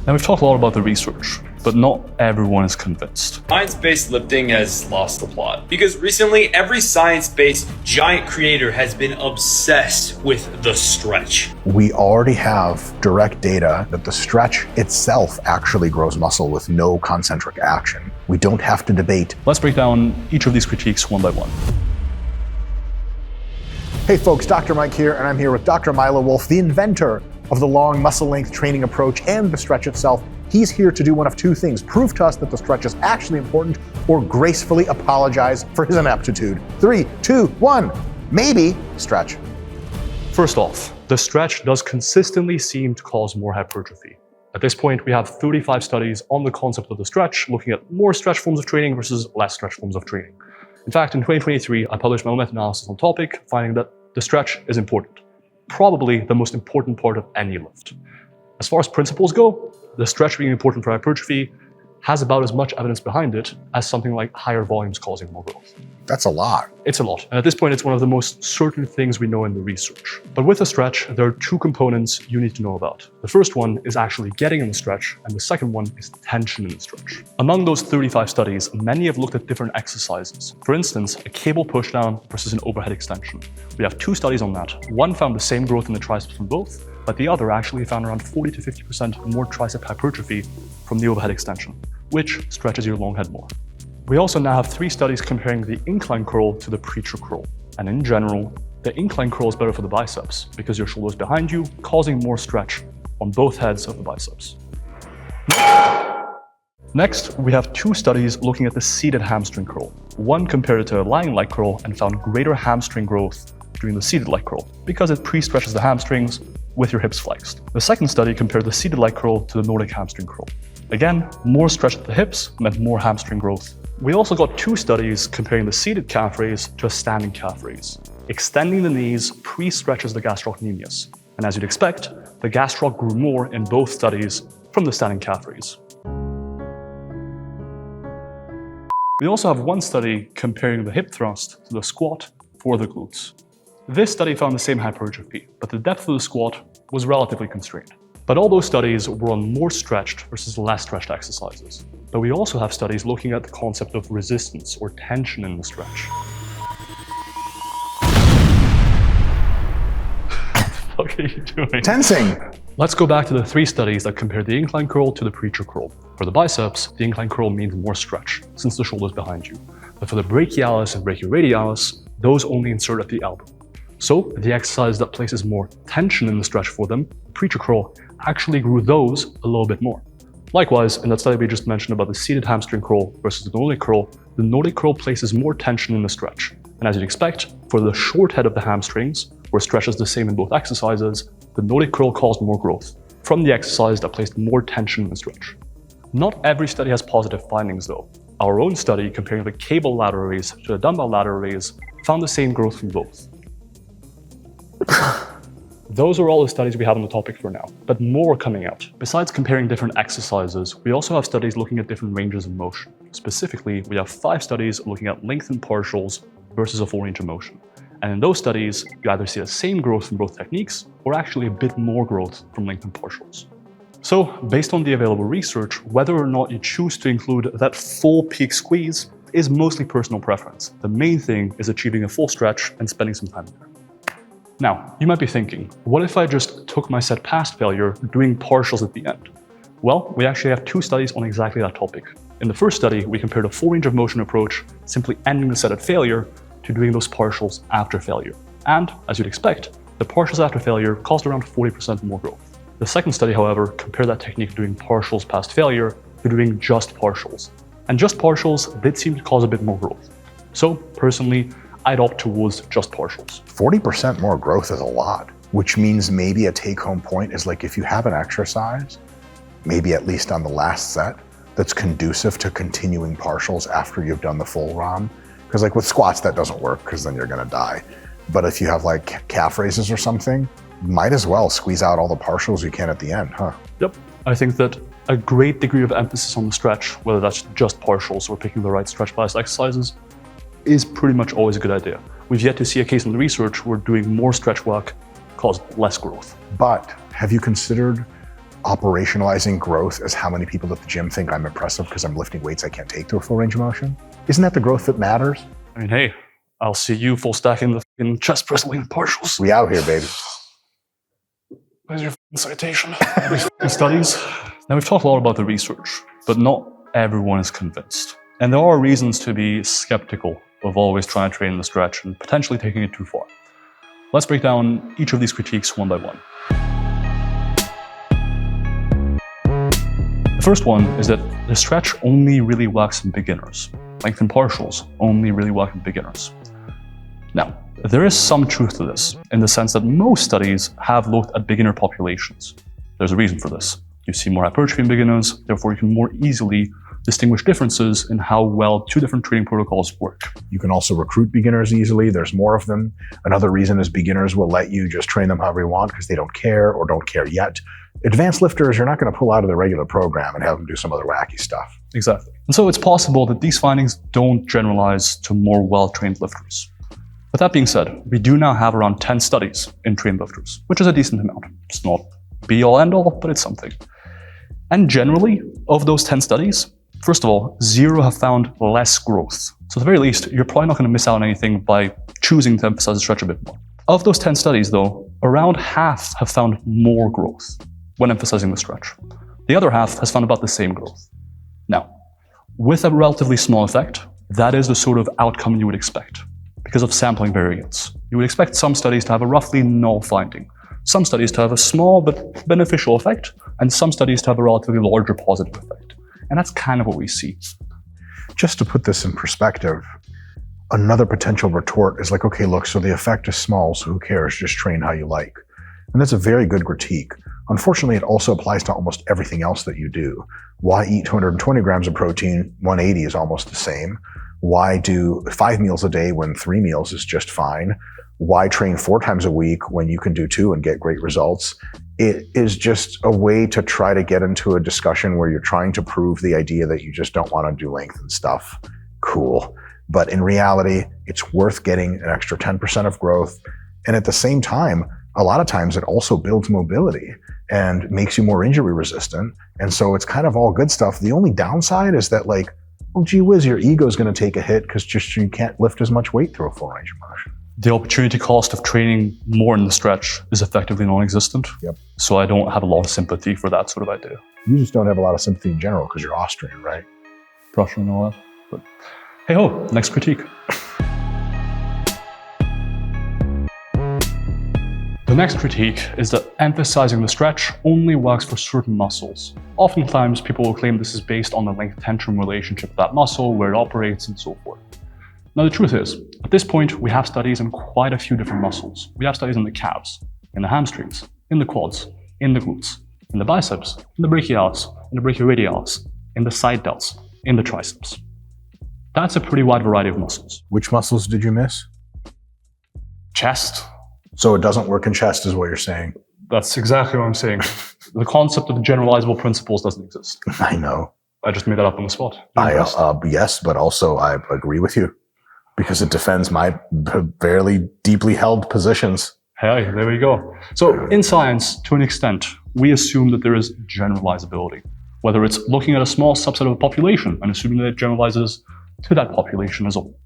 Now, we've talked a lot about the research, but not everyone is convinced. Science-based lifting has lost the plot because recently every science-based giant creator has been obsessed with the stretch. We already have direct data that the stretch itself actually grows muscle with no concentric action. We don't have to debate. Let's break down each of these critiques one by one. Hey folks, Dr. Mike here, and I'm here with Dr. Milo Wolf, the inventor of the long muscle length training approach and the stretch itself. He's here to do one of two things: prove to us that the stretch is actually important, or gracefully apologize for his ineptitude. 3, 2, 1, maybe stretch. First off, the stretch does consistently seem to cause more hypertrophy. At this point, we have 35 studies on the concept of the stretch, looking at more stretch forms of training versus less stretch forms of training. In fact, in 2023, I published my own meta-analysis on the topic, finding that the stretch is important. Probably the most important part of any lift. As far as principles go, the stretch being important for hypertrophy has about as much evidence behind it as something like higher volumes causing more growth. That's a lot. It's a lot, and at this point it's one of the most certain things we know in the research. But with the stretch, there are two components you need to know about. The first one is actually getting in the stretch, and the second one is tension in the stretch. Among those 35 studies, many have looked at different exercises. For instance, a cable pushdown versus an overhead extension. We have two studies on that. One found the same growth in the triceps from both, but the other actually found around 40 to 50% more tricep hypertrophy from the overhead extension, which stretches your long head more. We also now have 3 studies comparing the incline curl to the preacher curl. And in general, the incline curl is better for the biceps because your shoulder is behind you, causing more stretch on both heads of the biceps. Next, we have 2 studies looking at the seated hamstring curl. One compared it to a lying leg curl and found greater hamstring growth during the seated leg curl because it pre-stretches the hamstrings with your hips flexed. The second study compared the seated leg curl to the Nordic hamstring curl. Again, more stretch at the hips meant more hamstring growth. We also got 2 studies comparing the seated calf raise to a standing calf raise. Extending the knees pre-stretches the gastrocnemius, and as you'd expect, the gastroc grew more in both studies from the standing calf raise. We also have one study comparing the hip thrust to the squat for the glutes. This study found the same hypertrophy, but the depth of the squat was relatively constrained. But all those studies were on more stretched versus less stretched exercises. But we also have studies looking at the concept of resistance or tension in the stretch. What are you doing? Tensing. Let's go back to the 3 studies that compared the incline curl to the preacher curl. For the biceps, the incline curl means more stretch, since the shoulder is behind you. But for the brachialis and brachioradialis, those only insert at the elbow. So the exercise that places more tension in the stretch for them, the preacher curl, actually grew those a little bit more. Likewise, in that study we just mentioned about the seated hamstring curl versus the Nordic curl places more tension in the stretch. And as you'd expect, for the short head of the hamstrings, where stretch is the same in both exercises, the Nordic curl caused more growth from the exercise that placed more tension in the stretch. Not every study has positive findings though. Our own study comparing the cable lateral raise to the dumbbell lateral raise found the same growth from both. Those are all the studies we have on the topic for now, but more are coming out. Besides comparing different exercises, we also have studies looking at different ranges of motion. Specifically, we have 5 studies looking at lengthened partials versus a full range of motion. And in those studies, you either see the same growth from both techniques, or actually a bit more growth from lengthened partials. So, based on the available research, whether or not you choose to include that full peak squeeze is mostly personal preference. The main thing is achieving a full stretch and spending some time there. Now, you might be thinking, what if I just took my set past failure doing partials at the end? Well, we actually have 2 studies on exactly that topic. In the first study, we compared a full range of motion approach, simply ending the set at failure, to doing those partials after failure. And, as you'd expect, the partials after failure caused around 40% more growth. The second study, however, compared that technique of doing partials past failure to doing just partials. And just partials did seem to cause a bit more growth. So, personally, I'd opt towards just partials. 40% more growth is a lot, which means maybe a take-home point is like if you have an exercise, maybe at least on the last set, that's conducive to continuing partials after you've done the full ROM. Because like with squats, that doesn't work because then you're gonna die. But if you have like calf raises or something, might as well squeeze out all the partials you can at the end, huh? Yep, I think that a great degree of emphasis on the stretch, whether that's just partials or picking the right stretch bias exercises, is pretty much always a good idea. We've yet to see a case in the research where doing more stretch work caused less growth. But have you considered operationalizing growth as how many people at the gym think I'm impressive because I'm lifting weights I can't take to a full range of motion? Isn't that the growth that matters? I mean, hey, I'll see you full stacking the fucking chest press lean partials. We out here, baby. Where's your citation? These studies? Now, we've talked a lot about the research, but not everyone is convinced. And there are reasons to be skeptical of always trying to train the stretch and potentially taking it too far. Let's break down each of these critiques one by one. The first one is that the stretch only really works in beginners. Length and partials only really work in beginners. Now, there is some truth to this, in the sense that most studies have looked at beginner populations. There's a reason for this. You see more hypertrophy in beginners, therefore you can more easily distinguish differences in how well two different training protocols work. You can also recruit beginners easily. There's more of them. Another reason is beginners will let you just train them however you want because they don't care or don't care yet. Advanced lifters, you're not going to pull out of the regular program and have them do some other wacky stuff. Exactly. And so it's possible that these findings don't generalize to more well-trained lifters. With that being said, we do now have around 10 studies in trained lifters, which is a decent amount. It's not be-all, end-all, but it's something. And generally, of those 10 studies, first of all, 0 have found less growth. So at the very least, you're probably not going to miss out on anything by choosing to emphasize the stretch a bit more. Of those 10 studies, though, around half have found more growth when emphasizing the stretch. The other half has found about the same growth. Now, with a relatively small effect, that is the sort of outcome you would expect because of sampling variance. You would expect some studies to have a roughly null finding, some studies to have a small but beneficial effect, and some studies to have a relatively larger positive effect. And that's kind of what we see. Just to put this in perspective, another potential retort is like, okay, look, so the effect is small, so who cares? Just train how you like. And that's a very good critique. Unfortunately, it also applies to almost everything else that you do. Why eat 220 grams of protein? 180 is almost the same. Why do 5 meals a day when 3 meals is just fine? Why train 4 times a week when you can do 2 and get great results? It is just a way to try to get into a discussion where you're trying to prove the idea that you just don't want to do length and stuff. Cool. But in reality, it's worth getting an extra 10% of growth. And at the same time, a lot of times it also builds mobility and makes you more injury resistant. And so it's kind of all good stuff. The only downside is that, like, well, gee whiz, your ego is going to take a hit because just you can't lift as much weight through a full range of motion. The opportunity cost of training more in the stretch is effectively non-existent. Yep. So I don't have a lot of sympathy for that sort of idea. You just don't have a lot of sympathy in general because you're Austrian, right? Prussian and all that. But hey ho, next critique. The next critique is that emphasizing the stretch only works for certain muscles. Oftentimes, people will claim this is based on the length-tension relationship of that muscle, where it operates, and so forth. Now, the truth is, at this point, we have studies in quite a few different muscles. We have studies in the calves, in the hamstrings, in the quads, in the glutes, in the biceps, in the brachialis, in the brachioradialis, in the side delts, in the triceps. That's a pretty wide variety of muscles. Which muscles did you miss? Chest. So it doesn't work in chest is what you're saying. That's exactly what I'm saying. The concept of generalizable principles doesn't exist. I know. I just made that up on the spot. Yes, but also I agree with you because it defends my fairly deeply held positions. Hey, there we go. So in science, to an extent, we assume that there is generalizability, whether it's looking at a small subset of a population and assuming that it generalizes to that population as a whole.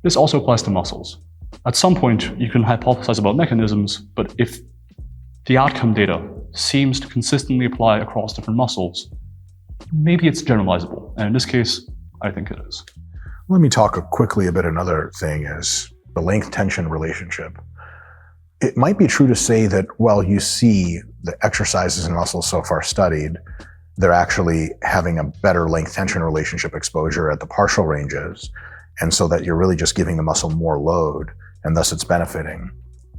This also applies to muscles. At some point, you can hypothesize about mechanisms, but if the outcome data seems to consistently apply across different muscles, maybe it's generalizable. And in this case, I think it is. Let me talk quickly about another thing is the length-tension relationship. It might be true to say that, well, you see the exercises and muscles so far studied, they're actually having a better length-tension relationship exposure at the partial ranges, and so that you're really just giving the muscle more load, and thus it's benefiting.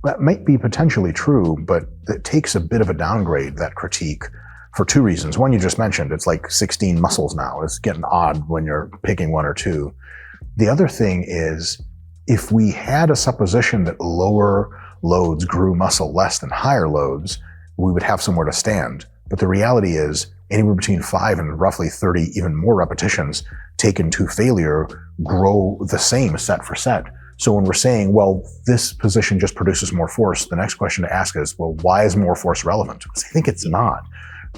That might be potentially true, but it takes a bit of a downgrade, that critique, for 2 reasons. One, you just mentioned, it's like 16 muscles now. It's getting odd when you're picking 1 or 2. The other thing is, if we had a supposition that lower loads grew muscle less than higher loads, we would have somewhere to stand. But the reality is, anywhere between 5 and roughly 30, even more repetitions taken to failure grow the same set for set. So when we're saying, well, this position just produces more force, the next question to ask is, well, why is more force relevant? Because I think it's not.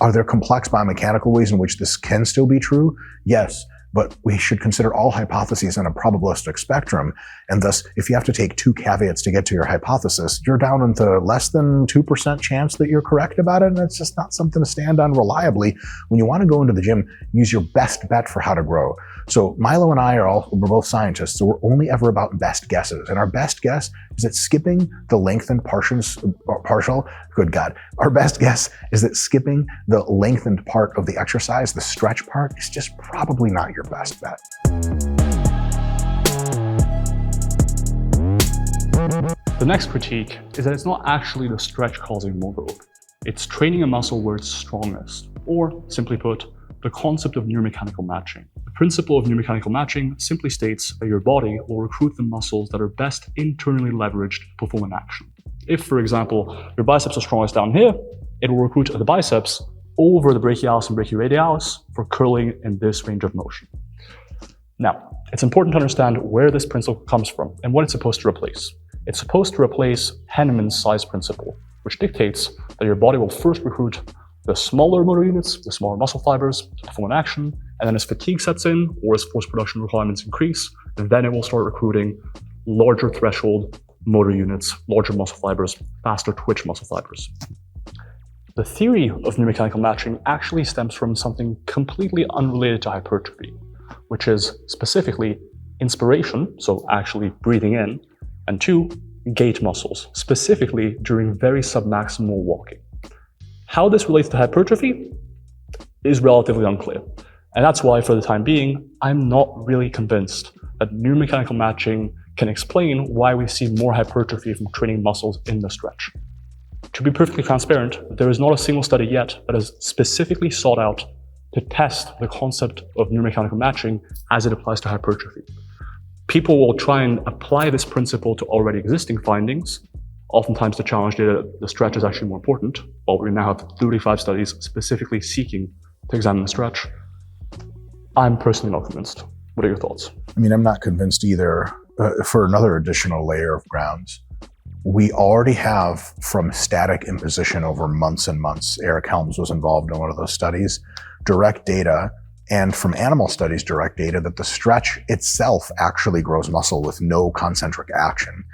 Are there complex biomechanical ways in which this can still be true? Yes. But we should consider all hypotheses on a probabilistic spectrum. And thus, if you have to take 2 caveats to get to your hypothesis, you're down into less than 2% chance that you're correct about it. And it's just not something to stand on reliably. When you want to go into the gym, use your best bet for how to grow. So Milo and I we're both scientists, so we're only ever about best guesses. And our best guess is that skipping the lengthened partial, good God, our best guess is that skipping the lengthened part of the exercise, the stretch part, is just probably not your best bet. The next critique is that it's not actually the stretch causing more growth. It's training a muscle where it's strongest, or simply put, the concept of neuromechanical matching. The principle of neuromechanical matching simply states that your body will recruit the muscles that are best internally leveraged to perform an action. If, for example, your biceps are strongest down here, it will recruit the biceps over the brachialis and brachioradialis for curling in this range of motion. Now, it's important to understand where this principle comes from and what it's supposed to replace. It's supposed to replace Henneman's size principle, which dictates that your body will first recruit the smaller motor units, the smaller muscle fibers, to perform an action, and then as fatigue sets in or as force production requirements increase, then it will start recruiting larger threshold motor units, larger muscle fibers, faster twitch muscle fibers. The theory of neuromechanical matching actually stems from something completely unrelated to hypertrophy, which is specifically inspiration, so actually breathing in, and 2, gait muscles, specifically during very submaximal walking. How this relates to hypertrophy is relatively unclear. And that's why, for the time being, I'm not really convinced that neuromechanical matching can explain why we see more hypertrophy from training muscles in the stretch. To be perfectly transparent, there is not a single study yet that has specifically sought out to test the concept of neuromechanical matching as it applies to hypertrophy. People will try and apply this principle to already existing findings, oftentimes to challenge data that the stretch is actually more important, while we now have 35 studies specifically seeking to examine the stretch. I'm personally not convinced. What are your thoughts? I mean, I'm not convinced either. For another additional layer of grounds, we already have, from static imposition over months and months, Eric Helms was involved in one of those studies, direct data, and from animal studies, direct data that the stretch itself actually grows muscle with no concentric action.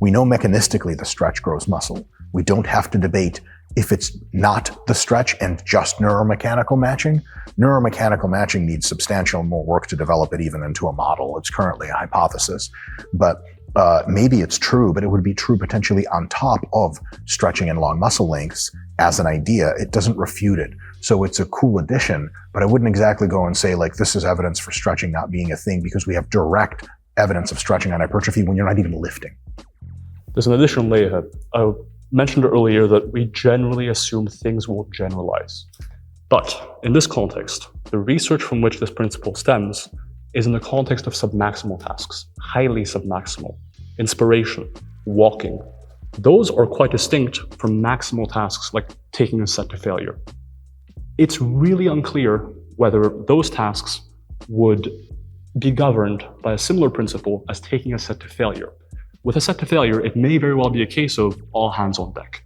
We know mechanistically the stretch grows muscle. We don't have to debate if it's not the stretch and just neuromechanical matching. Neuromechanical matching needs substantial more work to develop it even into a model. It's currently a hypothesis, but maybe it's true, but it would be true potentially on top of stretching and long muscle lengths as an idea. It doesn't refute it. So it's a cool addition, but I wouldn't exactly go and say like this is evidence for stretching not being a thing because we have direct evidence of stretching on hypertrophy when you're not even lifting. There's an additional layer here. I mentioned earlier that we generally assume things will generalize. But in this context, the research from which this principle stems is in the context of submaximal tasks, highly submaximal. Inspiration, walking. Those are quite distinct from maximal tasks like taking a set to failure. It's really unclear whether those tasks would be governed by a similar principle as taking a set to failure. With a set to failure, it may very well be a case of all hands on deck.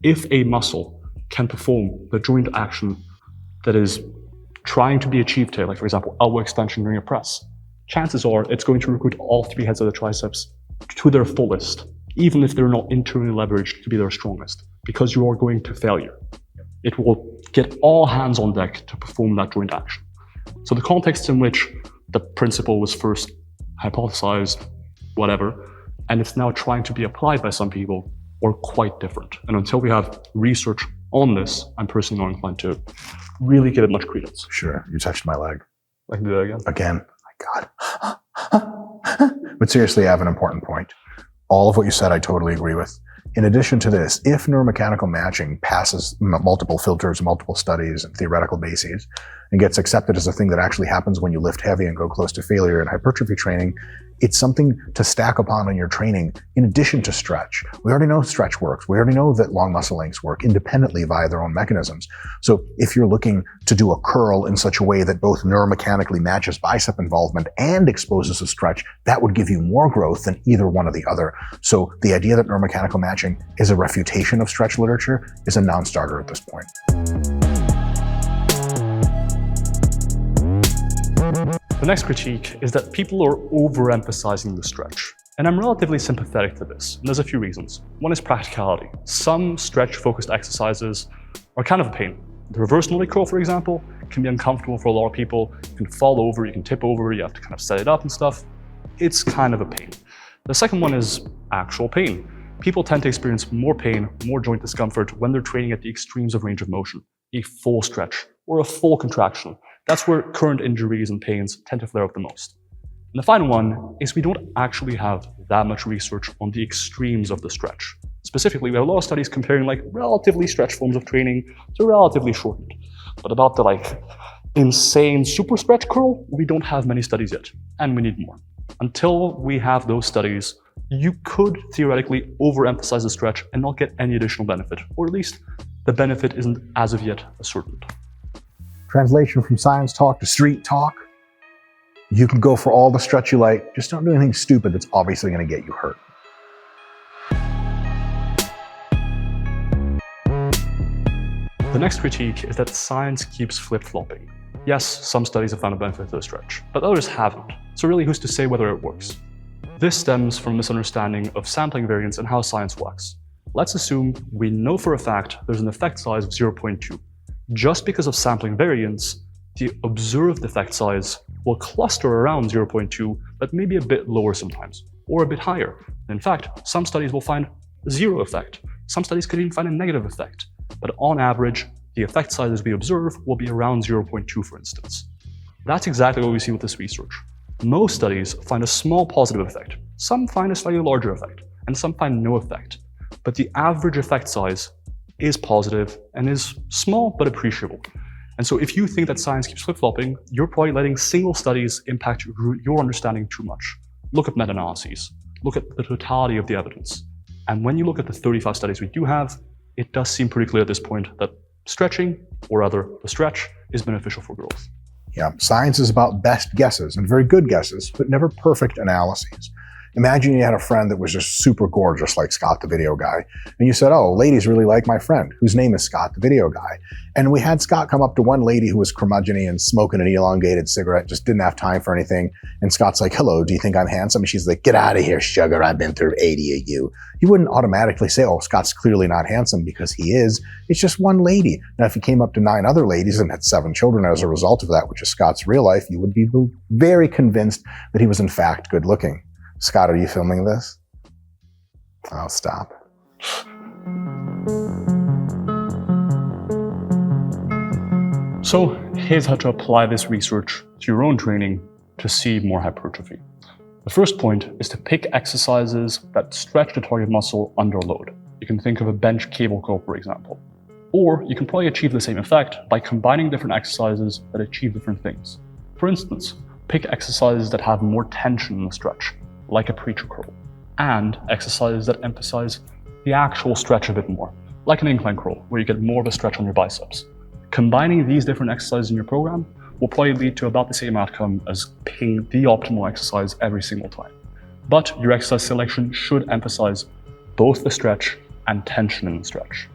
If a muscle can perform the joint action that is trying to be achieved here, like for example, elbow extension during a press, chances are it's going to recruit all 3 heads of the triceps to their fullest, even if they're not internally leveraged to be their strongest, because you are going to failure. It will get all hands on deck to perform that joint action. So the context in which the principle was first hypothesized, whatever, and it's now trying to be applied by some people are quite different. And until we have research on this, I'm personally not inclined to really give it much credence. Sure, you touched my leg. I can do that again. Again, my God. But seriously, I have an important point. All of what you said, I totally agree with. In addition to this, if neuromechanical matching passes multiple filters, multiple studies, and theoretical bases, and gets accepted as a thing that actually happens when you lift heavy and go close to failure in hypertrophy training, it's something to stack upon in your training in addition to stretch. We already know stretch works. We already know that long muscle lengths work independently via their own mechanisms. So if you're looking to do a curl in such a way that both neuromechanically matches bicep involvement and exposes a stretch, that would give you more growth than either one or the other. So the idea that neuromechanical matching is a refutation of stretch literature is a non-starter at this point. The next critique is that people are overemphasizing the stretch. And I'm relatively sympathetic to this, and there's a few reasons. One is practicality. Some stretch-focused exercises are kind of a pain. The reverse Nordic curl, for example, can be uncomfortable for a lot of people. You can fall over, you can tip over, you have to kind of set it up and stuff. It's kind of a pain. The second one is actual pain. People tend to experience more pain, more joint discomfort when they're training at the extremes of range of motion, a full stretch or a full contraction. That's where current injuries and pains tend to flare up the most. And the final one is we don't actually have that much research on the extremes of the stretch. Specifically, we have a lot of studies comparing relatively stretched forms of training to relatively shortened. But about the insane super stretch curl, we don't have many studies yet, and we need more. Until we have those studies, you could theoretically overemphasize the stretch and not get any additional benefit, or at least the benefit isn't as of yet ascertained. Translation from science talk to street talk. You can go for all the stretch you like, just don't do anything stupid that's obviously going to get you hurt. The next critique is that science keeps flip-flopping. Yes, some studies have found a benefit to the stretch, but others haven't. So really, who's to say whether it works? This stems from a misunderstanding of sampling variance and how science works. Let's assume we know for a fact there's an effect size of 0.2. Just because of sampling variance, the observed effect size will cluster around 0.2, but maybe a bit lower sometimes, or a bit higher. In fact, some studies will find zero effect. Some studies could even find a negative effect. But on average, the effect sizes we observe will be around 0.2, for instance. That's exactly what we see with this research. Most studies find a small positive effect. Some find a slightly larger effect, and some find no effect. But the average effect size is positive and is small but appreciable. And so if you think that science keeps flip-flopping, you're probably letting single studies impact your understanding too much. Look at meta-analyses. Look at the totality of the evidence. And when you look at the 35 studies we do have, it does seem pretty clear at this point that stretching, or rather the stretch, is beneficial for growth. Yeah, science is about best guesses and very good guesses, but never perfect analyses. Imagine you had a friend that was just super gorgeous like Scott the video guy, and you said, oh, ladies really like my friend, whose name is Scott the video guy. And we had Scott come up to one lady who was curmudgeon-y and smoking an elongated cigarette, just didn't have time for anything. And Scott's like, hello, do you think I'm handsome? And she's like, get out of here, sugar, I've been through 80 of you. You wouldn't automatically say, oh, Scott's clearly not handsome because he is. It's just one lady. Now, if he came up to 9 other ladies and had 7 children as a result of that, which is Scott's real life, you would be very convinced that he was in fact good looking. Scott, are you filming this? Oh, stop. So here's how to apply this research to your own training to see more hypertrophy. The first point is to pick exercises that stretch the target muscle under load. You can think of a bench cable curl, for example. Or you can probably achieve the same effect by combining different exercises that achieve different things. For instance, pick exercises that have more tension in the stretch, like a preacher curl, and exercises that emphasize the actual stretch a bit more, like an incline curl, where you get more of a stretch on your biceps. Combining these different exercises in your program will probably lead to about the same outcome as picking the optimal exercise every single time. But your exercise selection should emphasize both the stretch and tension in the stretch.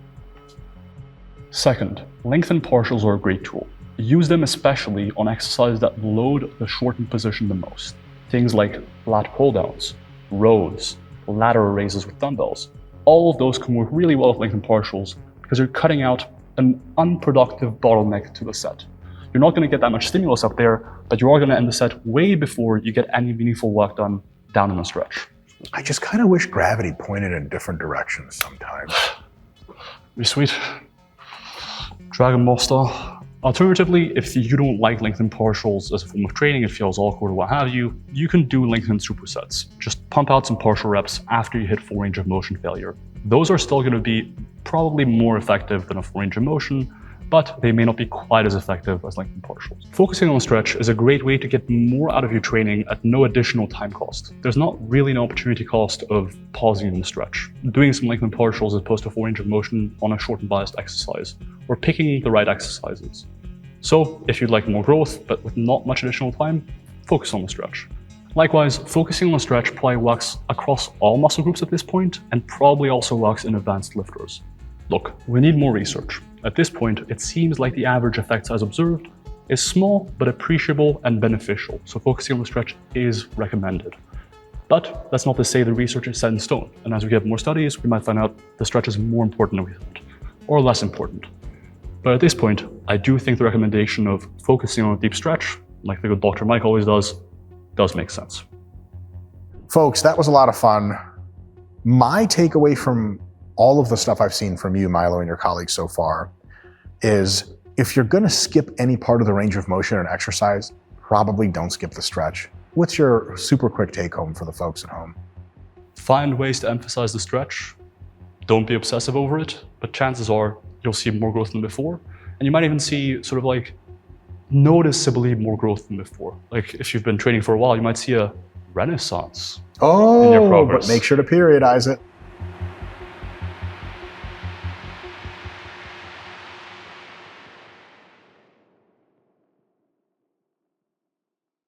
Second, lengthened partials are a great tool. Use them especially on exercises that load the shortened position the most. Things like lat pull downs, rows, lateral raises with dumbbells. All of those can work really well with lengthened partials because you're cutting out an unproductive bottleneck to the set. You're not going to get that much stimulus up there, but you are going to end the set way before you get any meaningful work done down in the stretch. I just kind of wish gravity pointed in different directions sometimes. Be sweet. Dragon Ball style. Alternatively, if you don't like lengthened partials as a form of training, it feels awkward or what have you, you can do lengthened supersets. Just pump out some partial reps after you hit full range of motion failure. Those are still going to be probably more effective than a full range of motion, but they may not be quite as effective as lengthened partials. Focusing on stretch is a great way to get more out of your training at no additional time cost. There's not really an opportunity cost of pausing in the stretch, doing some lengthened partials as opposed to full range of motion on a short and biased exercise, or picking the right exercises. So if you'd like more growth, but with not much additional time, focus on the stretch. Likewise, focusing on the stretch probably works across all muscle groups at this point, and probably also works in advanced lifters. Look, we need more research. At this point, it seems like the average effect size observed is small but appreciable and beneficial, so focusing on the stretch is recommended. But that's not to say the research is set in stone, and as we get more studies, we might find out the stretch is more important than we thought, or less important. But at this point, I do think the recommendation of focusing on a deep stretch, like the good Dr. Mike always does make sense. Folks, that was a lot of fun. My takeaway from all of the stuff I've seen from you, Milo, and your colleagues so far is if you're going to skip any part of the range of motion in exercise, probably don't skip the stretch. What's your super quick take home for the folks at home? Find ways to emphasize the stretch. Don't be obsessive over it, but chances are you'll see more growth than before. And you might even see sort of like noticeably more growth than before. Like if you've been training for a while, you might see a renaissance in your Oh, progress. but make sure to periodize it.